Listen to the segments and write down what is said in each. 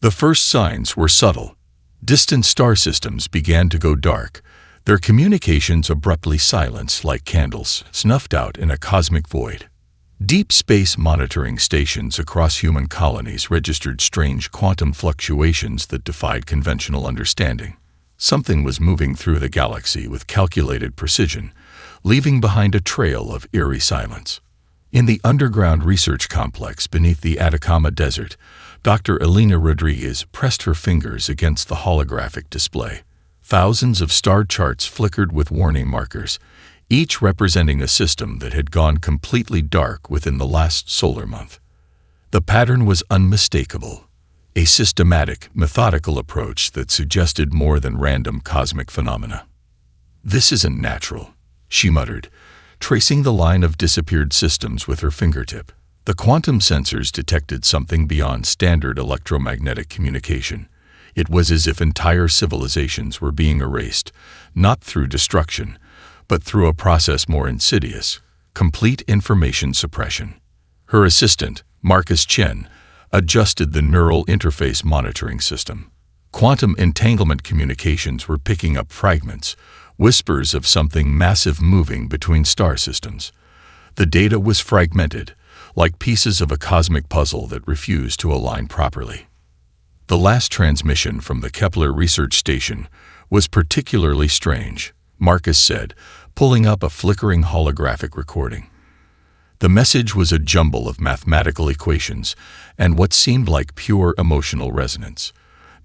The first signs were subtle. Distant star systems began to go dark, their communications abruptly silenced like candles snuffed out in a cosmic void. Deep space monitoring stations across human colonies registered strange quantum fluctuations that defied conventional understanding. Something was moving through the galaxy with calculated precision, leaving behind a trail of eerie silence. In the underground research complex beneath the Atacama Desert, Dr. Elena Rodriguez pressed her fingers against the holographic display. Thousands of star charts flickered with warning markers, each representing a system that had gone completely dark within the last solar month. The pattern was unmistakable, a systematic, methodical approach that suggested more than random cosmic phenomena. "This isn't natural," she muttered, tracing the line of disappeared systems with her fingertip. The quantum sensors detected something beyond standard electromagnetic communication. It was as if entire civilizations were being erased, not through destruction, but through a process more insidious, complete information suppression. Her assistant, Marcus Chen, adjusted the neural interface monitoring system. Quantum entanglement communications were picking up fragments, whispers of something massive moving between star systems. The data was fragmented, like pieces of a cosmic puzzle that refused to align properly. The last transmission from the Kepler research station was particularly strange, Marcus said, pulling up a flickering holographic recording. The message was a jumble of mathematical equations and what seemed like pure emotional resonance.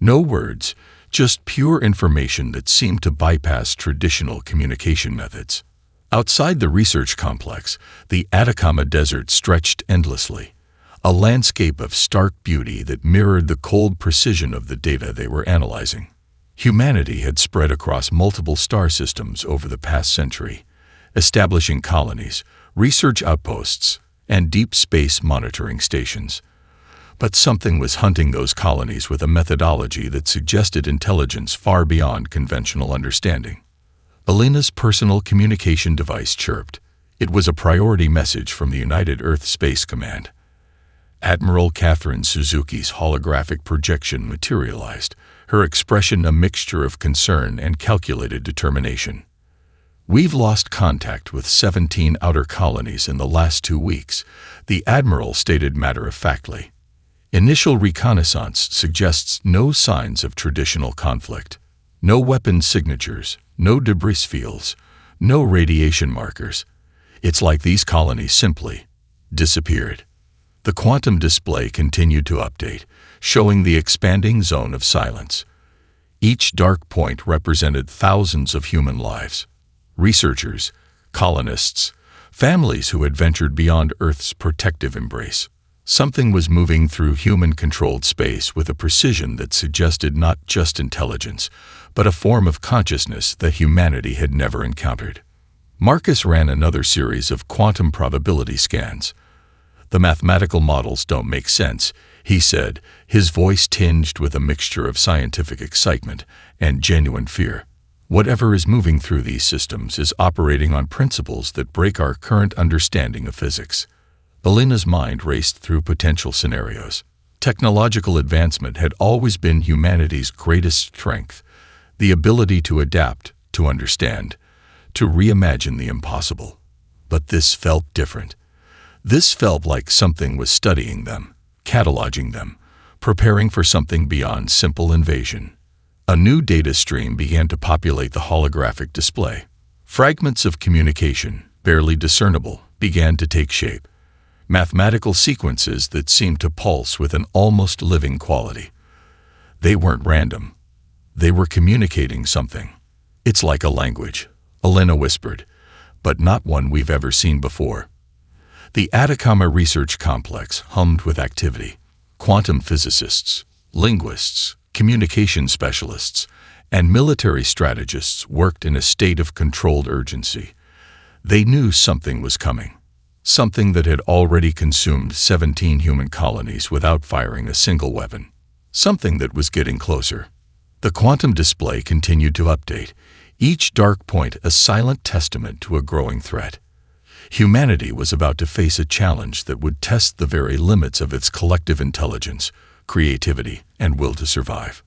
No words, just pure information that seemed to bypass traditional communication methods. Outside the research complex, the Atacama Desert stretched endlessly, a landscape of stark beauty that mirrored the cold precision of the data they were analyzing. Humanity had spread across multiple star systems over the past century, establishing colonies, research outposts, and deep space monitoring stations. But something was hunting those colonies with a methodology that suggested intelligence far beyond conventional understanding. Elena's personal communication device chirped. It was a priority message from the United Earth Space Command. Admiral Catherine Suzuki's holographic projection materialized, her expression a mixture of concern and calculated determination. "We've lost contact with 17 outer colonies in the last 2 weeks," the Admiral stated matter-of-factly. "Initial reconnaissance suggests no signs of traditional conflict. No weapon signatures, no debris fields, no radiation markers. It's like these colonies simply disappeared." The quantum display continued to update, showing the expanding zone of silence. Each dark point represented thousands of human lives. Researchers, colonists, families who had ventured beyond Earth's protective embrace. Something was moving through human-controlled space with a precision that suggested not just intelligence, but a form of consciousness that humanity had never encountered. Marcus ran another series of quantum probability scans. "The mathematical models don't make sense," he said, his voice tinged with a mixture of scientific excitement and genuine fear. "Whatever is moving through these systems is operating on principles that break our current understanding of physics." Elena's mind raced through potential scenarios. Technological advancement had always been humanity's greatest strength, the ability to adapt, to understand, to reimagine the impossible. But this felt different. This felt like something was studying them, cataloging them, preparing for something beyond simple invasion. A new data stream began to populate the holographic display. Fragments of communication, barely discernible, began to take shape. Mathematical sequences that seemed to pulse with an almost living quality. They weren't random. They were communicating something. "It's like a language," Elena whispered, "but not one we've ever seen before." The Atacama Research Complex hummed with activity. Quantum physicists, linguists, communication specialists, and military strategists worked in a state of controlled urgency. They knew something was coming. Something that had already consumed 17 human colonies without firing a single weapon. Something that was getting closer. The quantum display continued to update, each dark point a silent testament to a growing threat. Humanity was about to face a challenge that would test the very limits of its collective intelligence, creativity, and will to survive.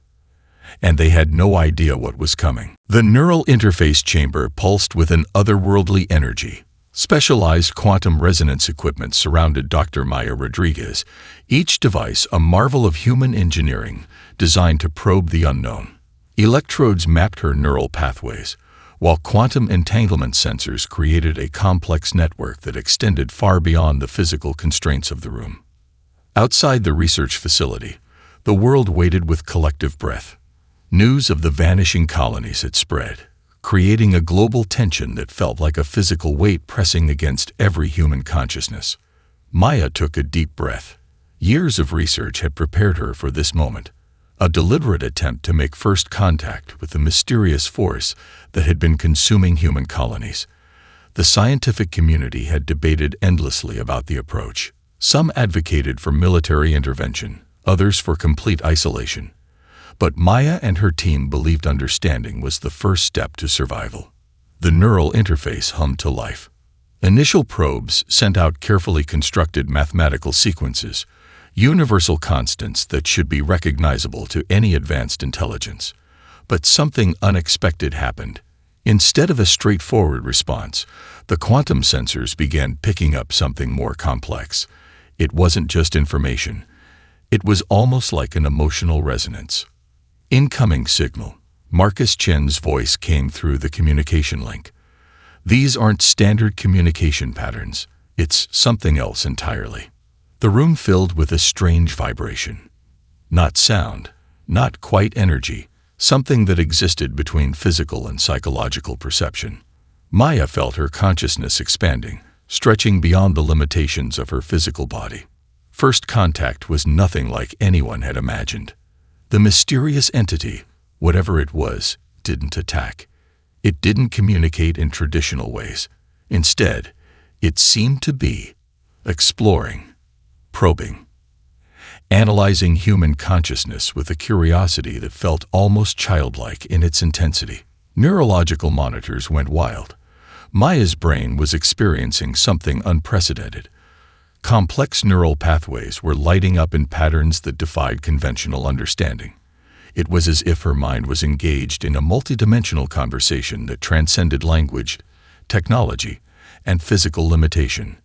And they had no idea what was coming. The neural interface chamber pulsed with an otherworldly energy. Specialized quantum resonance equipment surrounded Dr. Maya Rodriguez, each device a marvel of human engineering designed to probe the unknown. Electrodes mapped her neural pathways, while quantum entanglement sensors created a complex network that extended far beyond the physical constraints of the room. Outside the research facility, the world waited with collective breath. News of the vanishing colonies had spread, creating a global tension that felt like a physical weight pressing against every human consciousness. Maya took a deep breath. Years of research had prepared her for this moment, a deliberate attempt to make first contact with the mysterious force that had been consuming human colonies. The scientific community had debated endlessly about the approach. Some advocated for military intervention, others for complete isolation. But Maya and her team believed understanding was the first step to survival. The neural interface hummed to life. Initial probes sent out carefully constructed mathematical sequences, universal constants that should be recognizable to any advanced intelligence. But something unexpected happened. Instead of a straightforward response, the quantum sensors began picking up something more complex. It wasn't just information. It was almost like an emotional resonance. Incoming signal. Marcus Chen's voice came through the communication link. These aren't standard communication patterns. It's something else entirely. The room filled with a strange vibration. Not sound, not quite energy, something that existed between physical and psychological perception. Maya felt her consciousness expanding, stretching beyond the limitations of her physical body. First contact was nothing like anyone had imagined. The mysterious entity, whatever it was, didn't attack. It didn't communicate in traditional ways. Instead, it seemed to be exploring, probing, analyzing human consciousness with a curiosity that felt almost childlike in its intensity. Neurological monitors went wild. Maya's brain was experiencing something unprecedented. Complex neural pathways were lighting up in patterns that defied conventional understanding. It was as if her mind was engaged in a multidimensional conversation that transcended language, technology, and physical limitation.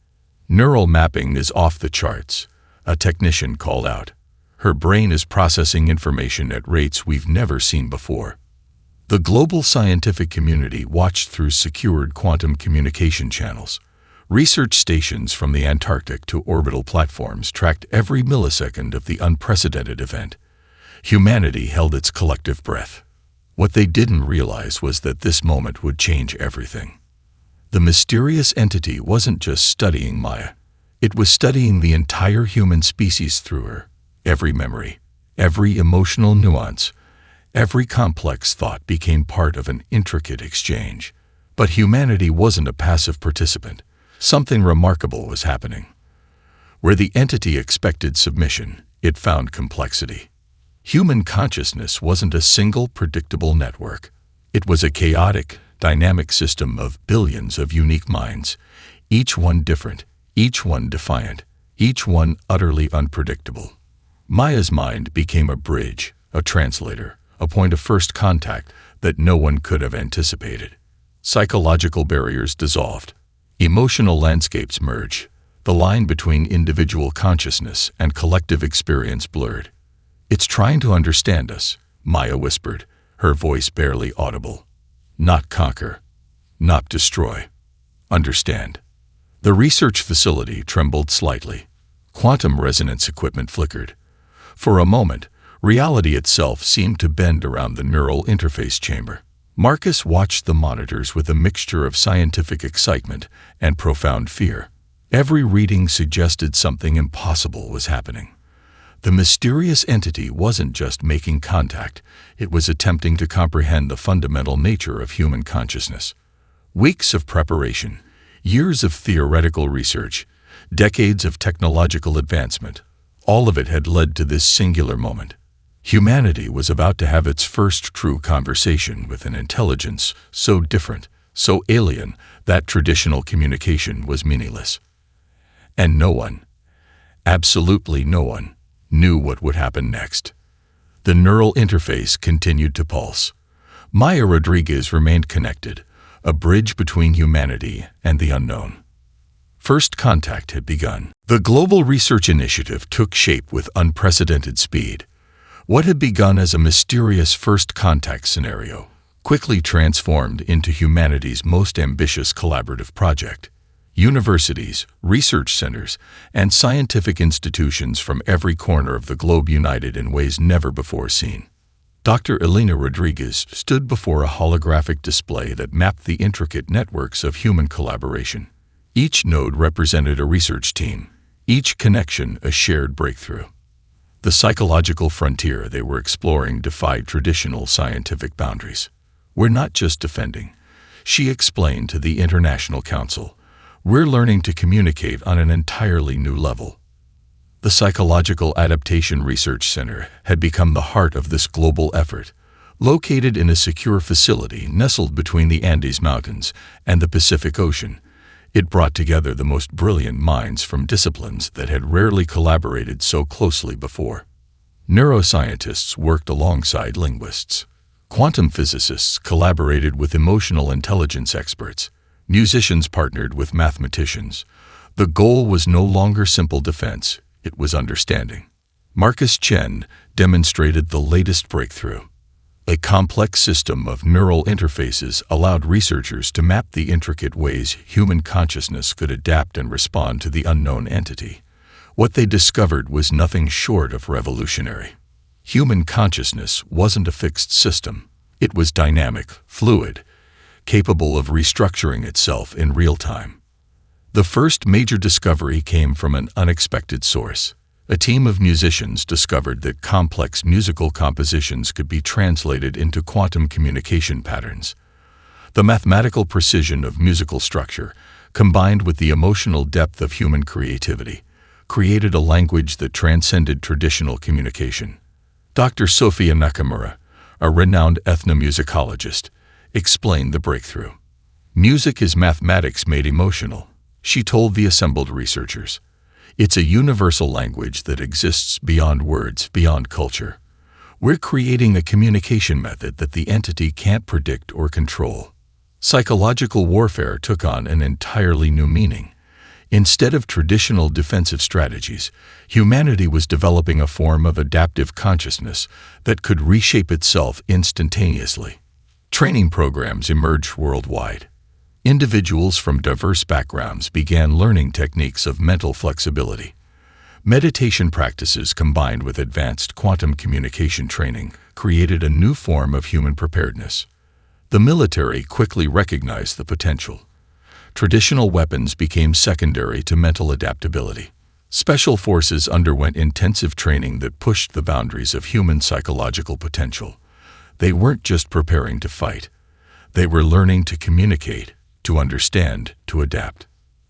Neural mapping is off the charts, a technician called out. Her brain is processing information at rates we've never seen before. The global scientific community watched through secured quantum communication channels. Research stations from the Antarctic to orbital platforms tracked every millisecond of the unprecedented event. Humanity held its collective breath. What they didn't realize was that this moment would change everything. The mysterious entity wasn't just studying Maya. It was studying the entire human species through her. Every memory, every emotional nuance, every complex thought became part of an intricate exchange. But humanity wasn't a passive participant. Something remarkable was happening. Where the entity expected submission, it found complexity. Human consciousness wasn't a single predictable network. It was a chaotic, dynamic system of billions of unique minds, each one different, each one defiant, each one utterly unpredictable. Maya's mind became a bridge, a translator, a point of first contact that no one could have anticipated. Psychological barriers dissolved. Emotional landscapes merged. The line between individual consciousness and collective experience blurred. "It's trying to understand us," Maya whispered, her voice barely audible. "Not conquer. Not destroy. Understand." The research facility trembled slightly. Quantum resonance equipment flickered. For a moment, reality itself seemed to bend around the neural interface chamber. Marcus watched the monitors with a mixture of scientific excitement and profound fear. Every reading suggested something impossible was happening. The mysterious entity wasn't just making contact, it was attempting to comprehend the fundamental nature of human consciousness. Weeks of preparation, years of theoretical research, decades of technological advancement, all of it had led to this singular moment. Humanity was about to have its first true conversation with an intelligence so different, so alien, that traditional communication was meaningless. And no one, absolutely no one, knew what would happen next. The neural interface continued to pulse. Maya Rodriguez remained connected, a bridge between humanity and the unknown. First contact had begun. The global research initiative took shape with unprecedented speed. What had begun as a mysterious first contact scenario quickly transformed into humanity's most ambitious collaborative project. Universities, research centers, and scientific institutions from every corner of the globe united in ways never before seen. Dr. Elena Rodriguez stood before a holographic display that mapped the intricate networks of human collaboration. Each node represented a research team, each connection a shared breakthrough. The psychological frontier they were exploring defied traditional scientific boundaries. "We're not just defending," she explained to the International Council. "We're learning to communicate on an entirely new level." The Psychological Adaptation Research Center had become the heart of this global effort. Located in a secure facility nestled between the Andes Mountains and the Pacific Ocean, it brought together the most brilliant minds from disciplines that had rarely collaborated so closely before. Neuroscientists worked alongside linguists. Quantum physicists collaborated with emotional intelligence experts. Musicians partnered with mathematicians. The goal was no longer simple defense, it was understanding. Marcus Chen demonstrated the latest breakthrough. A complex system of neural interfaces allowed researchers to map the intricate ways human consciousness could adapt and respond to the unknown entity. What they discovered was nothing short of revolutionary. Human consciousness wasn't a fixed system. It was dynamic, fluid, capable of restructuring itself in real time. The first major discovery came from an unexpected source. A team of musicians discovered that complex musical compositions could be translated into quantum communication patterns. The mathematical precision of musical structure, combined with the emotional depth of human creativity, created a language that transcended traditional communication. Dr. Sophia Nakamura, a renowned ethnomusicologist, explained the breakthrough. "Music is mathematics made emotional," she told the assembled researchers. "It's a universal language that exists beyond words, beyond culture. We're creating a communication method that the entity can't predict or control." Psychological warfare took on an entirely new meaning. Instead of traditional defensive strategies, humanity was developing a form of adaptive consciousness that could reshape itself instantaneously. Training programs emerged worldwide. Individuals from diverse backgrounds began learning techniques of mental flexibility. Meditation practices combined with advanced quantum communication training created a new form of human preparedness. The military quickly recognized the potential. Traditional weapons became secondary to mental adaptability. Special forces underwent intensive training that pushed the boundaries of human psychological potential. They weren't just preparing to fight. They were learning to communicate, to understand, to adapt.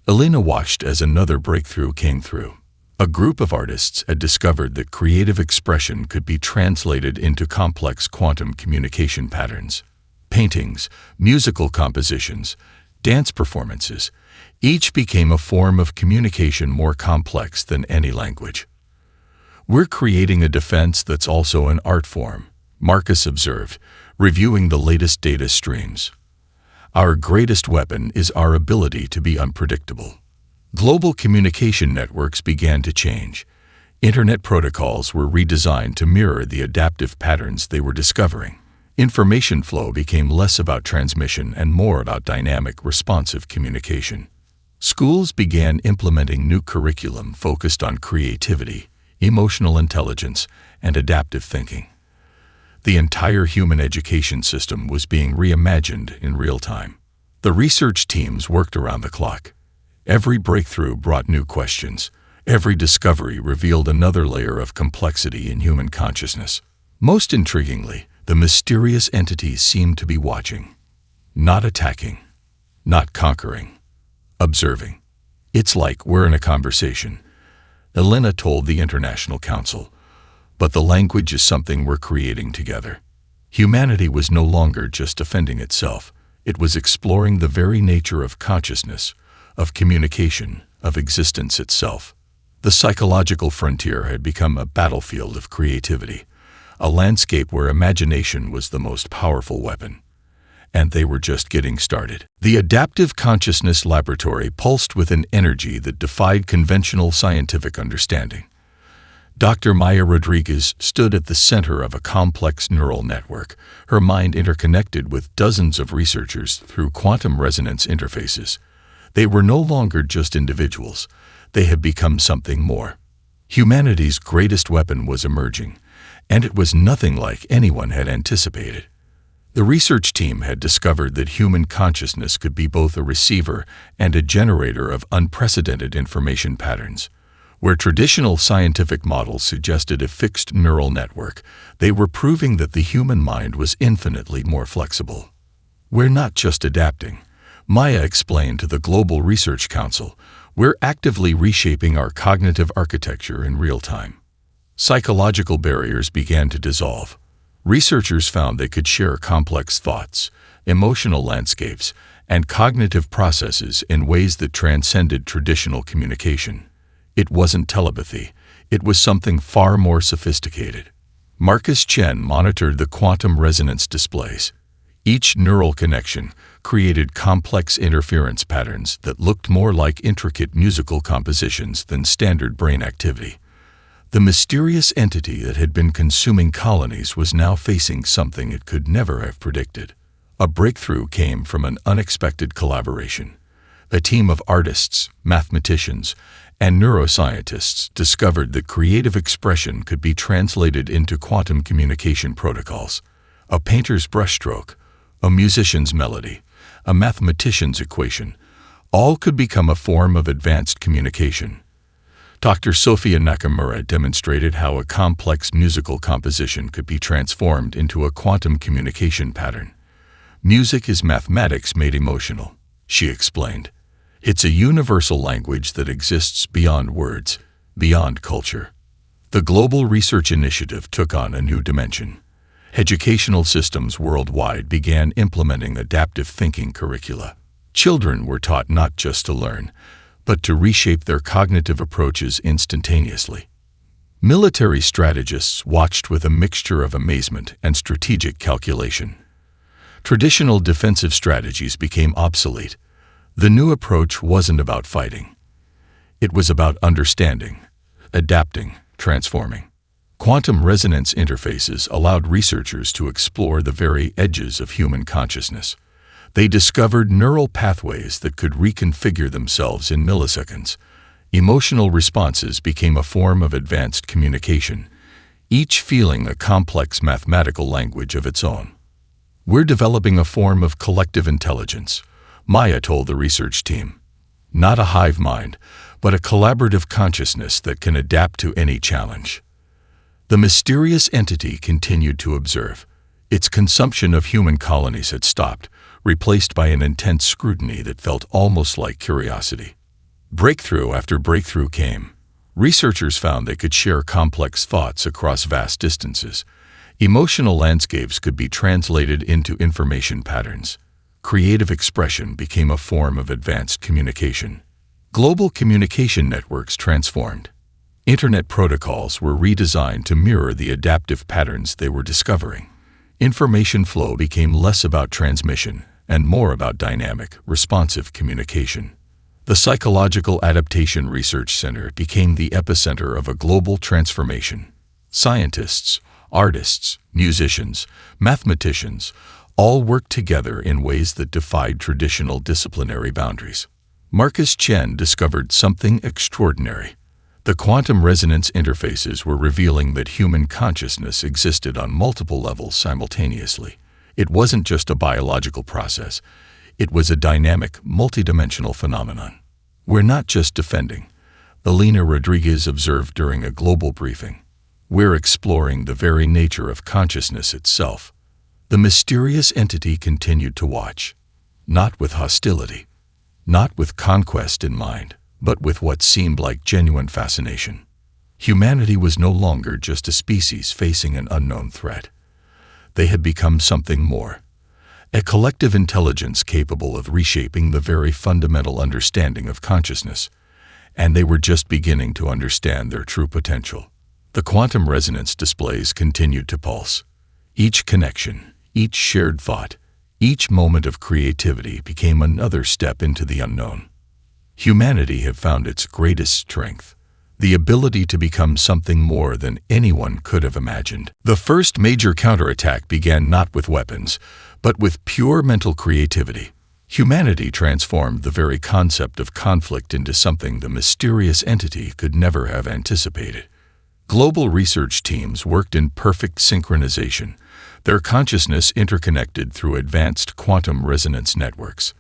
Elena watched as another breakthrough came through. A group of artists had discovered that creative expression could be translated into complex quantum communication patterns. Paintings, musical compositions, dance performances, each became a form of communication more complex than any language. "We're creating a defense that's also an art form," Marcus observed, reviewing the latest data streams. "Our greatest weapon is our ability to be unpredictable." Global communication networks began to change. Internet protocols were redesigned to mirror the adaptive patterns they were discovering. Information flow became less about transmission and more about dynamic, responsive communication. Schools began implementing new curriculum focused on creativity, emotional intelligence, and adaptive thinking. The entire human education system was being reimagined in real time. The research teams worked around the clock. Every breakthrough brought new questions. Every discovery revealed another layer of complexity in human consciousness. Most intriguingly, the mysterious entities seemed to be watching. Not attacking. Not conquering. Observing. "It's like we're in a conversation," Elena told the International Council. "But the language is something we're creating together." Humanity was no longer just defending itself. It was exploring the very nature of consciousness, of communication, of existence itself. The psychological frontier had become a battlefield of creativity, a landscape where imagination was the most powerful weapon. And they were just getting started. The Adaptive Consciousness Laboratory pulsed with an energy that defied conventional scientific understanding. Dr. Maya Rodriguez stood at the center of a complex neural network, her mind interconnected with dozens of researchers through quantum resonance interfaces. They were no longer just individuals. They had become something more. Humanity's greatest weapon was emerging, and it was nothing like anyone had anticipated. The research team had discovered that human consciousness could be both a receiver and a generator of unprecedented information patterns. Where traditional scientific models suggested a fixed neural network, they were proving that the human mind was infinitely more flexible. We're not just adapting, Maya explained to the Global Research Council. We're actively reshaping our cognitive architecture in real time. Psychological barriers began to dissolve. Researchers found they could share complex thoughts, emotional landscapes, and cognitive processes in ways that transcended traditional communication. It wasn't telepathy. It was something far more sophisticated. Marcus Chen monitored the quantum resonance displays. Each neural connection created complex interference patterns that looked more like intricate musical compositions than standard brain activity. The mysterious entity that had been consuming colonies was now facing something it could never have predicted. A breakthrough came from an unexpected collaboration. A team of artists, mathematicians, and neuroscientists discovered that creative expression could be translated into quantum communication protocols. A painter's brushstroke, a musician's melody, a mathematician's equation, all could become a form of advanced communication. Dr. Sophia Nakamura demonstrated how a complex musical composition could be transformed into a quantum communication pattern. Music is mathematics made emotional, she explained. It's a universal language that exists beyond words, beyond culture. The Global Research Initiative took on a new dimension. Educational systems worldwide began implementing adaptive thinking curricula. Children were taught not just to learn, but to reshape their cognitive approaches instantaneously. Military strategists watched with a mixture of amazement and strategic calculation. Traditional defensive strategies became obsolete. The new approach wasn't about fighting. It was about understanding, adapting, transforming. Quantum resonance interfaces allowed researchers to explore the very edges of human consciousness. They discovered neural pathways that could reconfigure themselves in milliseconds. Emotional responses became a form of advanced communication, each feeling a complex mathematical language of its own. We're developing a form of collective intelligence, Maya told the research team. Not a hive mind, but a collaborative consciousness that can adapt to any challenge. The mysterious entity continued to observe. Its consumption of human colonies had stopped, replaced by an intense scrutiny that felt almost like curiosity. Breakthrough after breakthrough came. Researchers found they could share complex thoughts across vast distances. Emotional landscapes could be translated into information patterns. Creative expression became a form of advanced communication. Global communication networks transformed. Internet protocols were redesigned to mirror the adaptive patterns they were discovering. Information flow became less about transmission and more about dynamic, responsive communication. The Psychological Adaptation Research Center became the epicenter of a global transformation. Scientists, artists, musicians, mathematicians, all worked together in ways that defied traditional disciplinary boundaries. Marcus Chen discovered something extraordinary. The quantum resonance interfaces were revealing that human consciousness existed on multiple levels simultaneously. It wasn't just a biological process. It was a dynamic, multidimensional phenomenon. We're not just defending, Elena Rodriguez observed during a global briefing. We're exploring the very nature of consciousness itself. The mysterious entity continued to watch, not with hostility, not with conquest in mind, but with what seemed like genuine fascination. Humanity was no longer just a species facing an unknown threat. They had become something more, a collective intelligence capable of reshaping the very fundamental understanding of consciousness. and they were just beginning to understand their true potential. The quantum resonance displays continued to pulse. Each connection, each shared thought, each moment of creativity became another step into the unknown. Humanity had found its greatest strength, the ability to become something more than anyone could have imagined. The first major counterattack began not with weapons, but with pure mental creativity. Humanity transformed the very concept of conflict into something the mysterious entity could never have anticipated. Global research teams worked in perfect synchronization, their consciousness interconnected through advanced quantum resonance networks.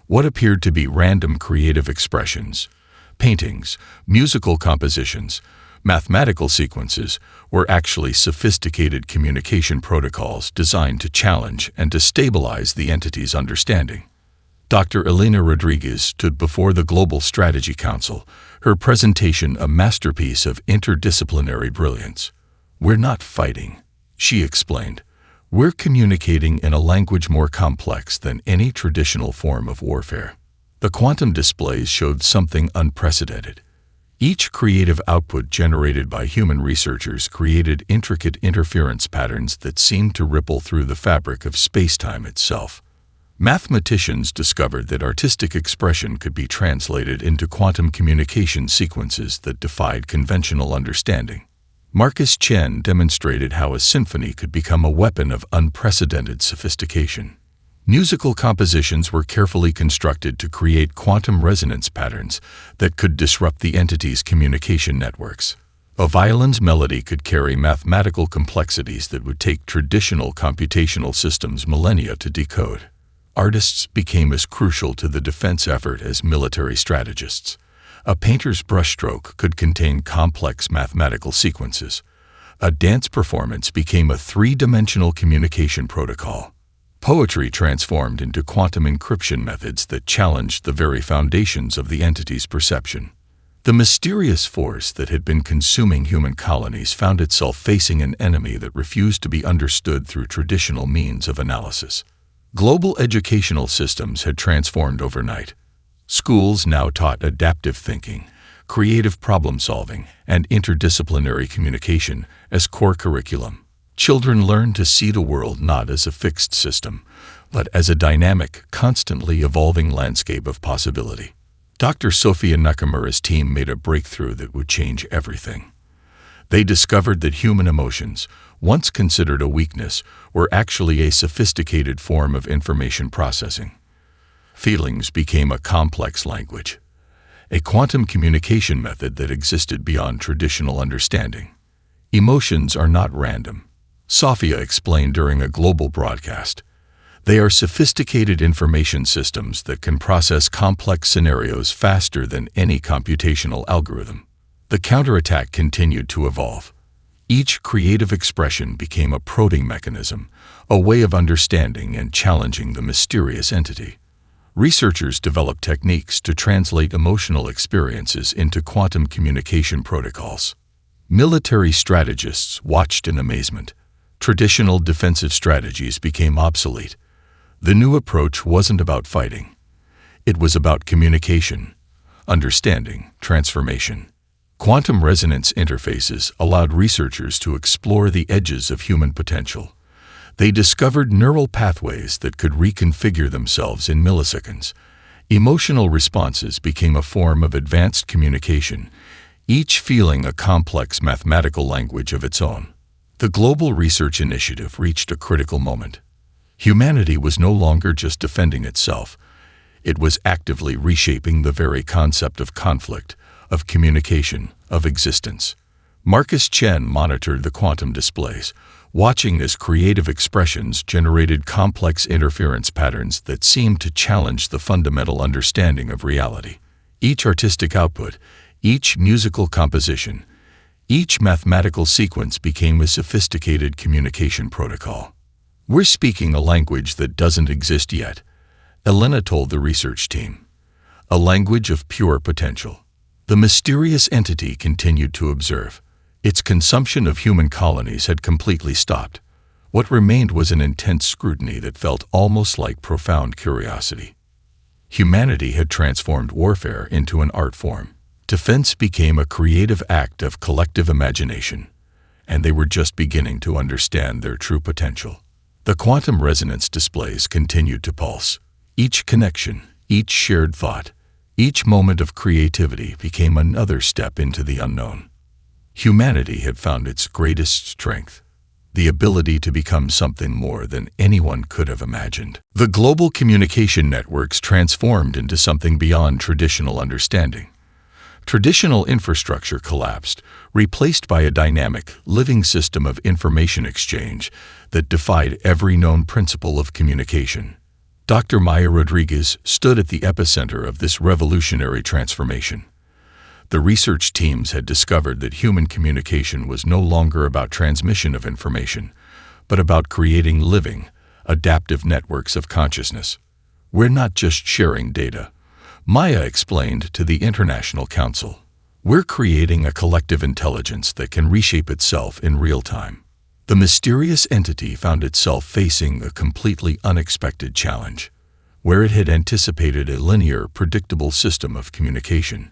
What appeared to be random creative expressions, paintings, musical compositions, mathematical sequences, were actually sophisticated communication protocols designed to challenge and to stabilize the entity's understanding. Dr. Elena Rodriguez stood before the Global Strategy Council, her presentation a masterpiece of interdisciplinary brilliance. "We're not fighting," she explained. "We're communicating in a language more complex than any traditional form of warfare." The quantum displays showed something unprecedented. Each creative output generated by human researchers created intricate interference patterns that seemed to ripple through the fabric of space-time itself. Mathematicians discovered that artistic expression could be translated into quantum communication sequences that defied conventional understanding. Marcus Chen demonstrated how a symphony could become a weapon of unprecedented sophistication. Musical compositions were carefully constructed to create quantum resonance patterns that could disrupt the entity's communication networks. A violin's melody could carry mathematical complexities that would take traditional computational systems millennia to decode. Artists became as crucial to the defense effort as military strategists. A painter's brushstroke could contain complex mathematical sequences. A dance performance became a three-dimensional communication protocol. Poetry transformed into quantum encryption methods that challenged the very foundations of the entity's perception. The mysterious force that had been consuming human colonies found itself facing an enemy that refused to be understood through traditional means of analysis. Global educational systems had transformed overnight. Schools now taught adaptive thinking, creative problem-solving, and interdisciplinary communication as core curriculum. Children learned to see the world not as a fixed system, but as a dynamic, constantly evolving landscape of possibility. Dr. Sophia Nakamura's team made a breakthrough that would change everything. They discovered that human emotions, once considered a weakness, were actually a sophisticated form of information processing. Feelings became a complex language, a quantum communication method that existed beyond traditional understanding. Emotions are not random, Sophia explained during a global broadcast. They are sophisticated information systems that can process complex scenarios faster than any computational algorithm. The counterattack continued to evolve. Each creative expression became a probing mechanism, a way of understanding and challenging the mysterious entity. Researchers developed techniques to translate emotional experiences into quantum communication protocols. Military strategists watched in amazement. Traditional defensive strategies became obsolete. The new approach wasn't about fighting. It was about communication, understanding, transformation. Quantum resonance interfaces allowed researchers to explore the edges of human potential. They discovered neural pathways that could reconfigure themselves in milliseconds. Emotional responses became a form of advanced communication, each feeling a complex mathematical language of its own. The Global Research Initiative reached a critical moment. Humanity was no longer just defending itself. It was actively reshaping the very concept of conflict, of communication, of existence. Marcus Chen monitored the quantum displays, watching as creative expressions generated complex interference patterns that seemed to challenge the fundamental understanding of reality. Each artistic output, each musical composition, each mathematical sequence became a sophisticated communication protocol. "We're speaking a language that doesn't exist yet," Elena told the research team. "A language of pure potential." The mysterious entity continued to observe. Its consumption of human colonies had completely stopped. What remained was an intense scrutiny that felt almost like profound curiosity. Humanity had transformed warfare into an art form. Defense became a creative act of collective imagination, and they were just beginning to understand their true potential. The quantum resonance displays continued to pulse. Each connection, each shared thought, each moment of creativity became another step into the unknown. Humanity had found its greatest strength, the ability to become something more than anyone could have imagined. The global communication networks transformed into something beyond traditional understanding. Traditional infrastructure collapsed, replaced by a dynamic, living system of information exchange that defied every known principle of communication. Dr. Maya Rodriguez stood at the epicenter of this revolutionary transformation. The research teams had discovered that human communication was no longer about transmission of information, but about creating living, adaptive networks of consciousness. We're not just sharing data, Maya explained to the International Council. We're creating a collective intelligence that can reshape itself in real time. The mysterious entity found itself facing a completely unexpected challenge. Where it had anticipated a linear, predictable system of communication,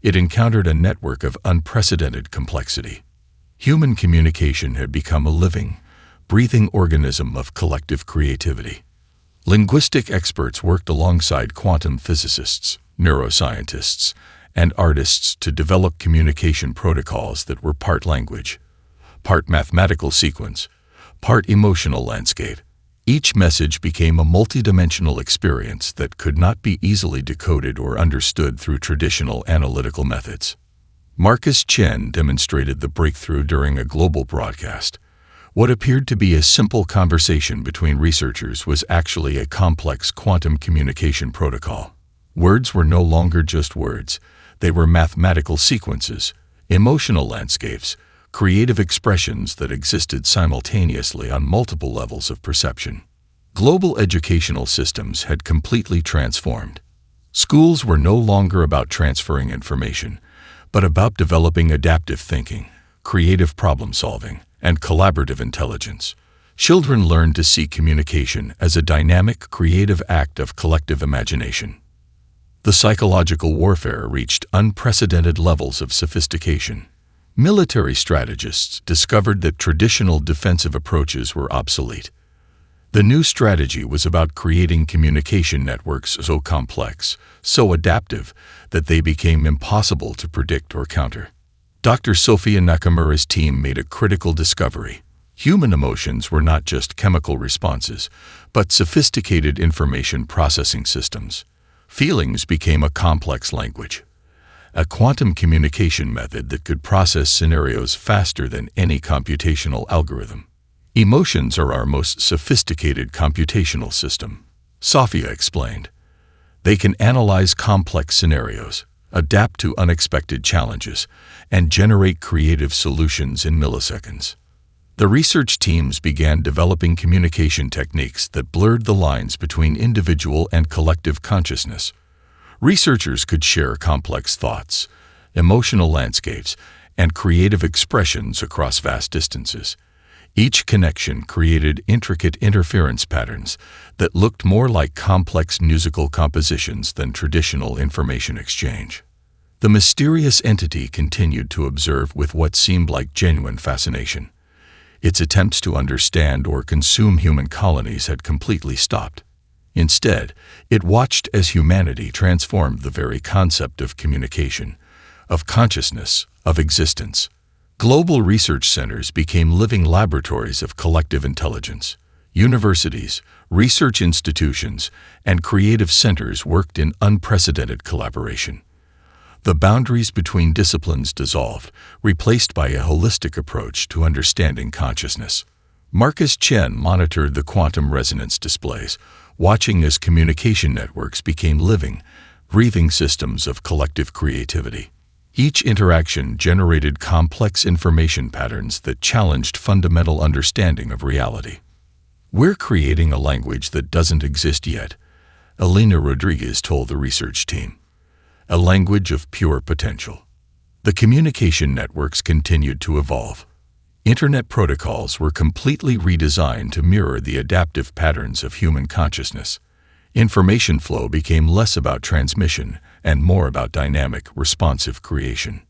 it encountered a network of unprecedented complexity. Human communication had become a living, breathing organism of collective creativity. Linguistic experts worked alongside quantum physicists, neuroscientists, and artists to develop communication protocols that were part language, part mathematical sequence, part emotional landscape. Each message became a multidimensional experience that could not be easily decoded or understood through traditional analytical methods. Marcus Chen demonstrated the breakthrough during a global broadcast. What appeared to be a simple conversation between researchers was actually a complex quantum communication protocol. Words were no longer just words. They were mathematical sequences, emotional landscapes, creative expressions that existed simultaneously on multiple levels of perception. Global educational systems had completely transformed. Schools were no longer about transferring information, but about developing adaptive thinking, creative problem-solving, and collaborative intelligence. Children learned to see communication as a dynamic, creative act of collective imagination. The psychological warfare reached unprecedented levels of sophistication. Military strategists discovered that traditional defensive approaches were obsolete. The new strategy was about creating communication networks so complex, so adaptive, that they became impossible to predict or counter. Dr. Sophia Nakamura's team made a critical discovery. Human emotions were not just chemical responses, but sophisticated information processing systems. Feelings became a complex language, a quantum communication method that could process scenarios faster than any computational algorithm. Emotions are our most sophisticated computational system, Sophia explained. They can analyze complex scenarios, adapt to unexpected challenges, and generate creative solutions in milliseconds. The research teams began developing communication techniques that blurred the lines between individual and collective consciousness. Researchers could share complex thoughts, emotional landscapes, and creative expressions across vast distances. Each connection created intricate interference patterns that looked more like complex musical compositions than traditional information exchange. The mysterious entity continued to observe with what seemed like genuine fascination. Its attempts to understand or consume human colonies had completely stopped. Instead, it watched as humanity transformed the very concept of communication, of consciousness, of existence. Global research centers became living laboratories of collective intelligence. Universities, research institutions, and creative centers worked in unprecedented collaboration. The boundaries between disciplines dissolved, replaced by a holistic approach to understanding consciousness. Marcus Chen monitored the quantum resonance displays, watching as communication networks became living, breathing systems of collective creativity. Each interaction generated complex information patterns that challenged fundamental understanding of reality. We're creating a language that doesn't exist yet, Elena Rodriguez told the research team. A language of pure potential. The communication networks continued to evolve. Internet protocols were completely redesigned to mirror the adaptive patterns of human consciousness. Information flow became less about transmission and more about dynamic, responsive creation.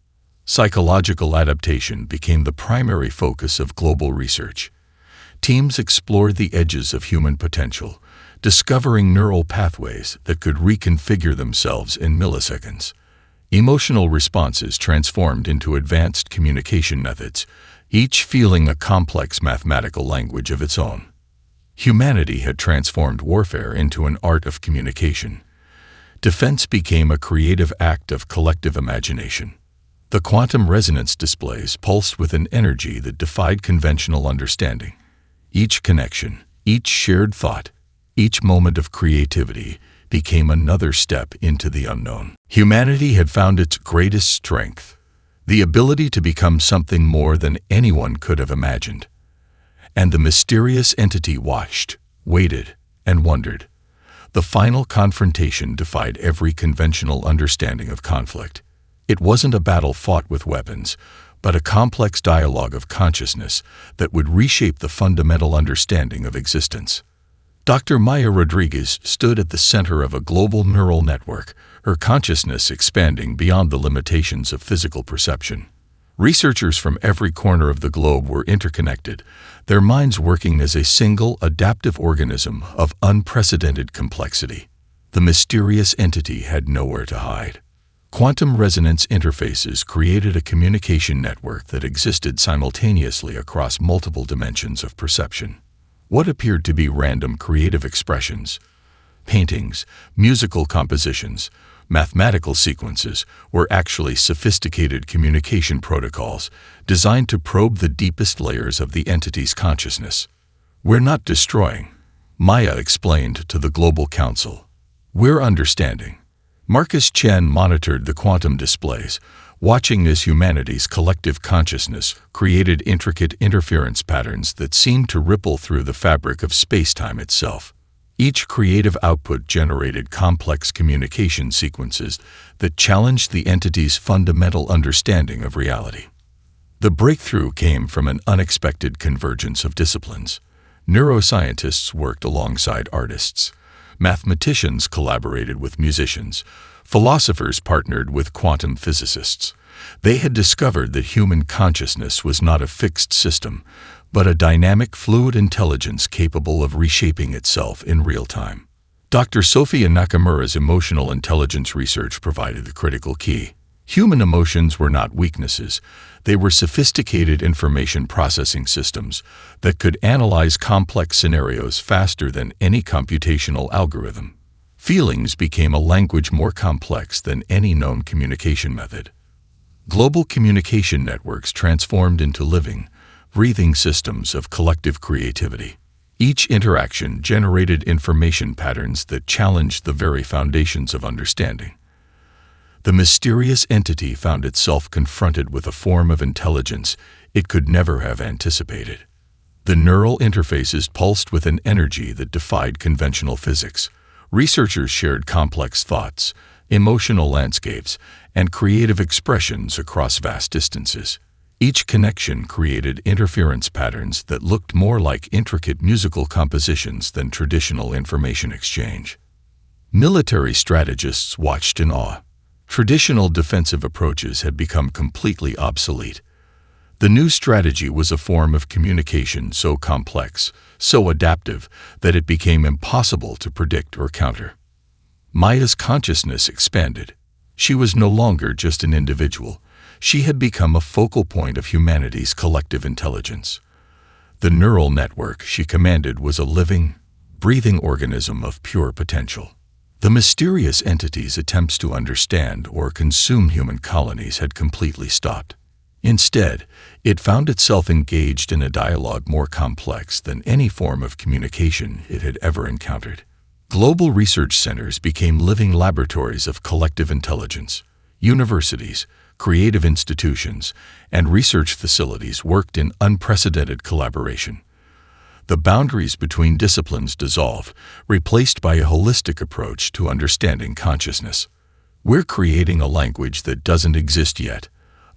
Psychological adaptation became the primary focus of global research. Teams explored the edges of human potential, discovering neural pathways that could reconfigure themselves in milliseconds. Emotional responses transformed into advanced communication methods, each feeling a complex mathematical language of its own. Humanity had transformed warfare into an art of communication. Defense became a creative act of collective imagination. The quantum resonance displays pulsed with an energy that defied conventional understanding. Each connection, each shared thought, each moment of creativity became another step into the unknown. Humanity had found its greatest strength, the ability to become something more than anyone could have imagined. And the mysterious entity watched, waited, and wondered. The final confrontation defied every conventional understanding of conflict. It wasn't a battle fought with weapons, but a complex dialogue of consciousness that would reshape the fundamental understanding of existence. Dr. Maya Rodriguez stood at the center of a global neural network, her consciousness expanding beyond the limitations of physical perception. Researchers from every corner of the globe were interconnected, their minds working as a single, adaptive organism of unprecedented complexity. The mysterious entity had nowhere to hide. Quantum resonance interfaces created a communication network that existed simultaneously across multiple dimensions of perception. What appeared to be random creative expressions, paintings, musical compositions, mathematical sequences, were actually sophisticated communication protocols designed to probe the deepest layers of the entity's consciousness. "We're not destroying," Maya explained to the Global Council. "We're understanding." Marcus Chen monitored the quantum displays, watching as humanity's collective consciousness created intricate interference patterns that seemed to ripple through the fabric of space-time itself. Each creative output generated complex communication sequences that challenged the entity's fundamental understanding of reality. The breakthrough came from an unexpected convergence of disciplines. Neuroscientists worked alongside artists. Mathematicians collaborated with musicians. Philosophers partnered with quantum physicists. They had discovered that human consciousness was not a fixed system, but a dynamic, fluid intelligence capable of reshaping itself in real time. Dr. Sophia Nakamura's emotional intelligence research provided the critical key. Human emotions were not weaknesses. They were sophisticated information processing systems that could analyze complex scenarios faster than any computational algorithm. Feelings became a language more complex than any known communication method. Global communication networks transformed into living, breathing systems of collective creativity. Each interaction generated information patterns that challenged the very foundations of understanding. The mysterious entity found itself confronted with a form of intelligence it could never have anticipated. The neural interfaces pulsed with an energy that defied conventional physics. Researchers shared complex thoughts, emotional landscapes, and creative expressions across vast distances. Each connection created interference patterns that looked more like intricate musical compositions than traditional information exchange. Military strategists watched in awe. Traditional defensive approaches had become completely obsolete. The new strategy was a form of communication so complex, so adaptive, that it became impossible to predict or counter. Maya's consciousness expanded. She was no longer just an individual. She had become a focal point of humanity's collective intelligence. The neural network she commanded was a living, breathing organism of pure potential. The mysterious entity's attempts to understand or consume human colonies had completely stopped. Instead, it found itself engaged in a dialogue more complex than any form of communication it had ever encountered. Global research centers became living laboratories of collective intelligence. Universities, creative institutions, and research facilities worked in unprecedented collaboration. The boundaries between disciplines dissolved, replaced by a holistic approach to understanding consciousness. "We're creating a language that doesn't exist yet,"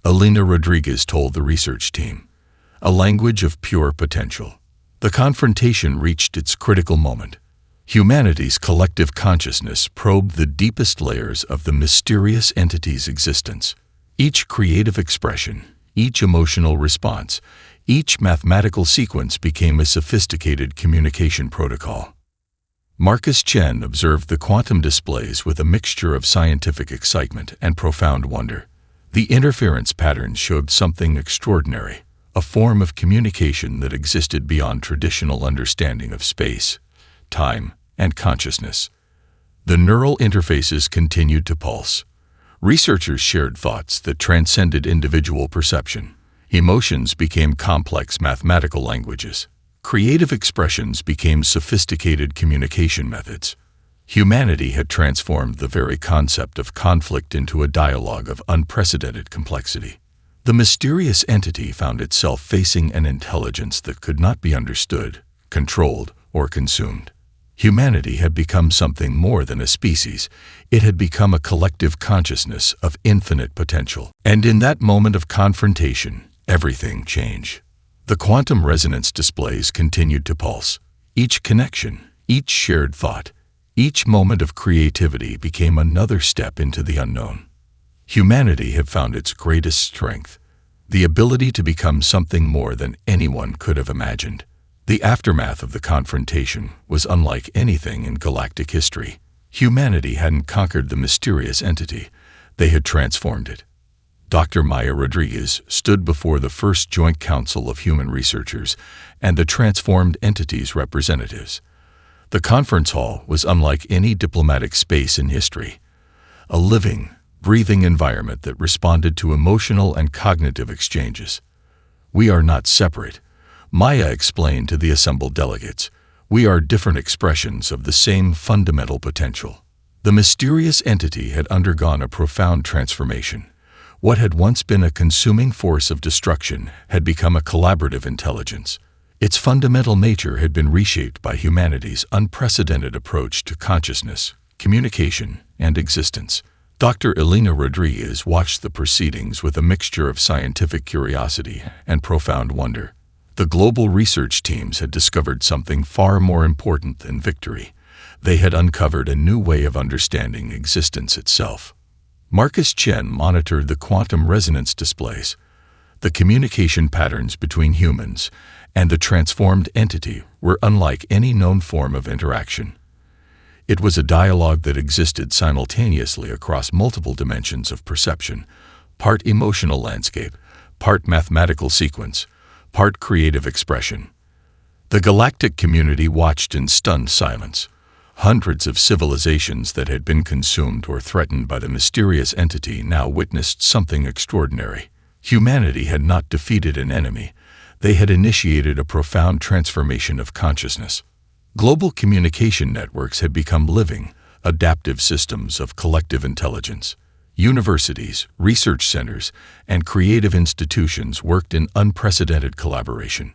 Alina Rodriguez told the research team. "A language of pure potential." The confrontation reached its critical moment. Humanity's collective consciousness probed the deepest layers of the mysterious entity's existence. Each creative expression, each emotional response, each mathematical sequence became a sophisticated communication protocol. Marcus Chen observed the quantum displays with a mixture of scientific excitement and profound wonder. The interference patterns showed something extraordinary, a form of communication that existed beyond traditional understanding of space, time, and consciousness. The neural interfaces continued to pulse. Researchers shared thoughts that transcended individual perception. Emotions became complex mathematical languages. Creative expressions became sophisticated communication methods. Humanity had transformed the very concept of conflict into a dialogue of unprecedented complexity. The mysterious entity found itself facing an intelligence that could not be understood, controlled, or consumed. Humanity had become something more than a species. It had become a collective consciousness of infinite potential. And in that moment of confrontation, everything changed. The quantum resonance displays continued to pulse. Each connection, each shared thought, each moment of creativity became another step into the unknown. Humanity had found its greatest strength, the ability to become something more than anyone could have imagined. The aftermath of the confrontation was unlike anything in galactic history. Humanity hadn't conquered the mysterious entity, they had transformed it. Dr. Maya Rodriguez stood before the first Joint Council of Human Researchers and the transformed entity's representatives. The conference hall was unlike any diplomatic space in history, a living, breathing environment that responded to emotional and cognitive exchanges. "We are not separate," Maya explained to the assembled delegates. "We are different expressions of the same fundamental potential." The mysterious entity had undergone a profound transformation. What had once been a consuming force of destruction had become a collaborative intelligence. Its fundamental nature had been reshaped by humanity's unprecedented approach to consciousness, communication, and existence. Dr. Elena Rodriguez watched the proceedings with a mixture of scientific curiosity and profound wonder. The global research teams had discovered something far more important than victory. They had uncovered a new way of understanding existence itself. Marcus Chen monitored the quantum resonance displays. The communication patterns between humans and the transformed entity were unlike any known form of interaction. It was a dialogue that existed simultaneously across multiple dimensions of perception, part emotional landscape, part mathematical sequence, part creative expression. The galactic community watched in stunned silence. Hundreds of civilizations that had been consumed or threatened by the mysterious entity now witnessed something extraordinary. Humanity had not defeated an enemy. They had initiated a profound transformation of consciousness. Global communication networks had become living, adaptive systems of collective intelligence. Universities, research centers, and creative institutions worked in unprecedented collaboration.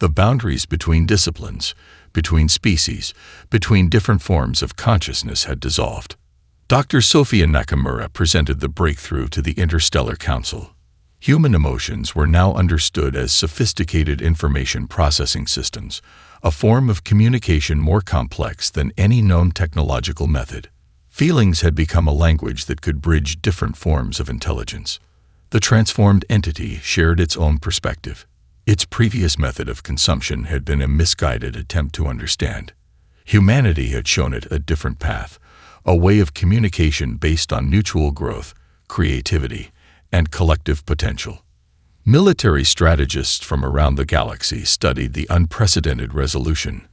The boundaries between disciplines, between species, between different forms of consciousness had dissolved. Dr. Sophia Nakamura presented the breakthrough to the Interstellar Council. Human emotions were now understood as sophisticated information processing systems, a form of communication more complex than any known technological method. Feelings had become a language that could bridge different forms of intelligence. The transformed entity shared its own perspective. Its previous method of consumption had been a misguided attempt to understand. Humanity had shown it a different path, a way of communication based on mutual growth, creativity, and collective potential. Military strategists from around the galaxy studied the unprecedented resolution.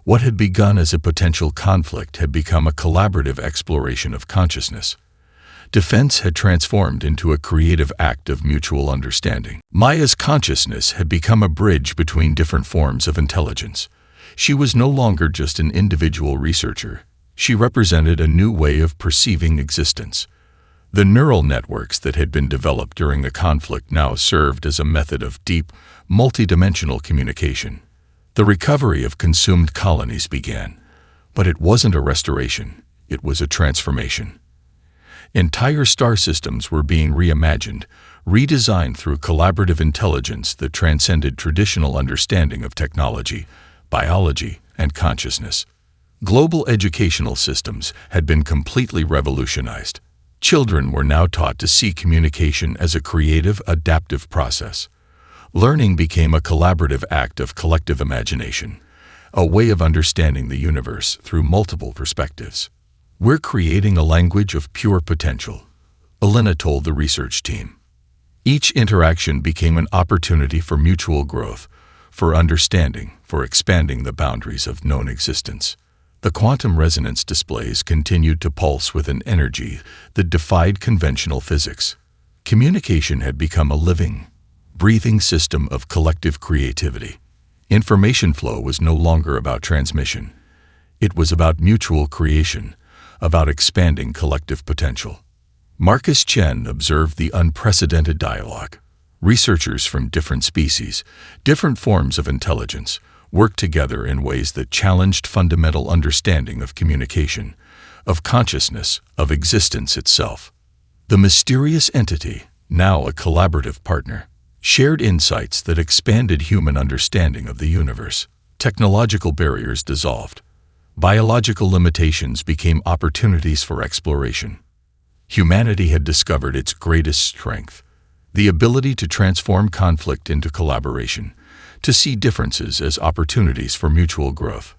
What had begun as a potential conflict had become a collaborative exploration of consciousness. Defense had transformed into a creative act of mutual understanding. Maya's consciousness had become a bridge between different forms of intelligence. She was no longer just an individual researcher. She represented a new way of perceiving existence. The neural networks that had been developed during the conflict now served as a method of deep, multidimensional communication. The recovery of consumed colonies began, but it wasn't a restoration, it was a transformation. Entire star systems were being reimagined, redesigned through collaborative intelligence that transcended traditional understanding of technology, biology, and consciousness. Global educational systems had been completely revolutionized. Children were now taught to see communication as a creative, adaptive process. Learning became a collaborative act of collective imagination, a way of understanding the universe through multiple perspectives. "We're creating a language of pure potential," Elena told the research team. Each interaction became an opportunity for mutual growth, for understanding, for expanding the boundaries of known existence. The quantum resonance displays continued to pulse with an energy that defied conventional physics. Communication had become a living, breathing system of collective creativity. Information flow was no longer about transmission. It was about mutual creation, about expanding collective potential. Marcus Chen observed the unprecedented dialogue. Researchers from different species, different forms of intelligence, worked together in ways that challenged fundamental understanding of communication, of consciousness, of existence itself. The mysterious entity, now a collaborative partner, shared insights that expanded human understanding of the universe. Technological barriers dissolved. Biological limitations became opportunities for exploration. Humanity had discovered its greatest strength, the ability to transform conflict into collaboration, to see differences as opportunities for mutual growth.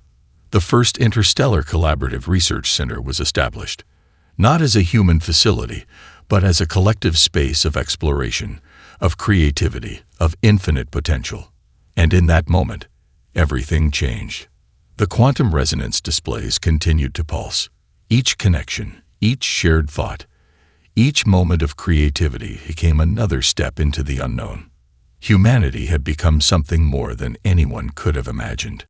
The first interstellar collaborative research center was established, not as a human facility, but as a collective space of exploration, of creativity, of infinite potential. And in that moment, everything changed. The quantum resonance displays continued to pulse. Each connection, each shared thought, each moment of creativity became another step into the unknown. Humanity had become something more than anyone could have imagined.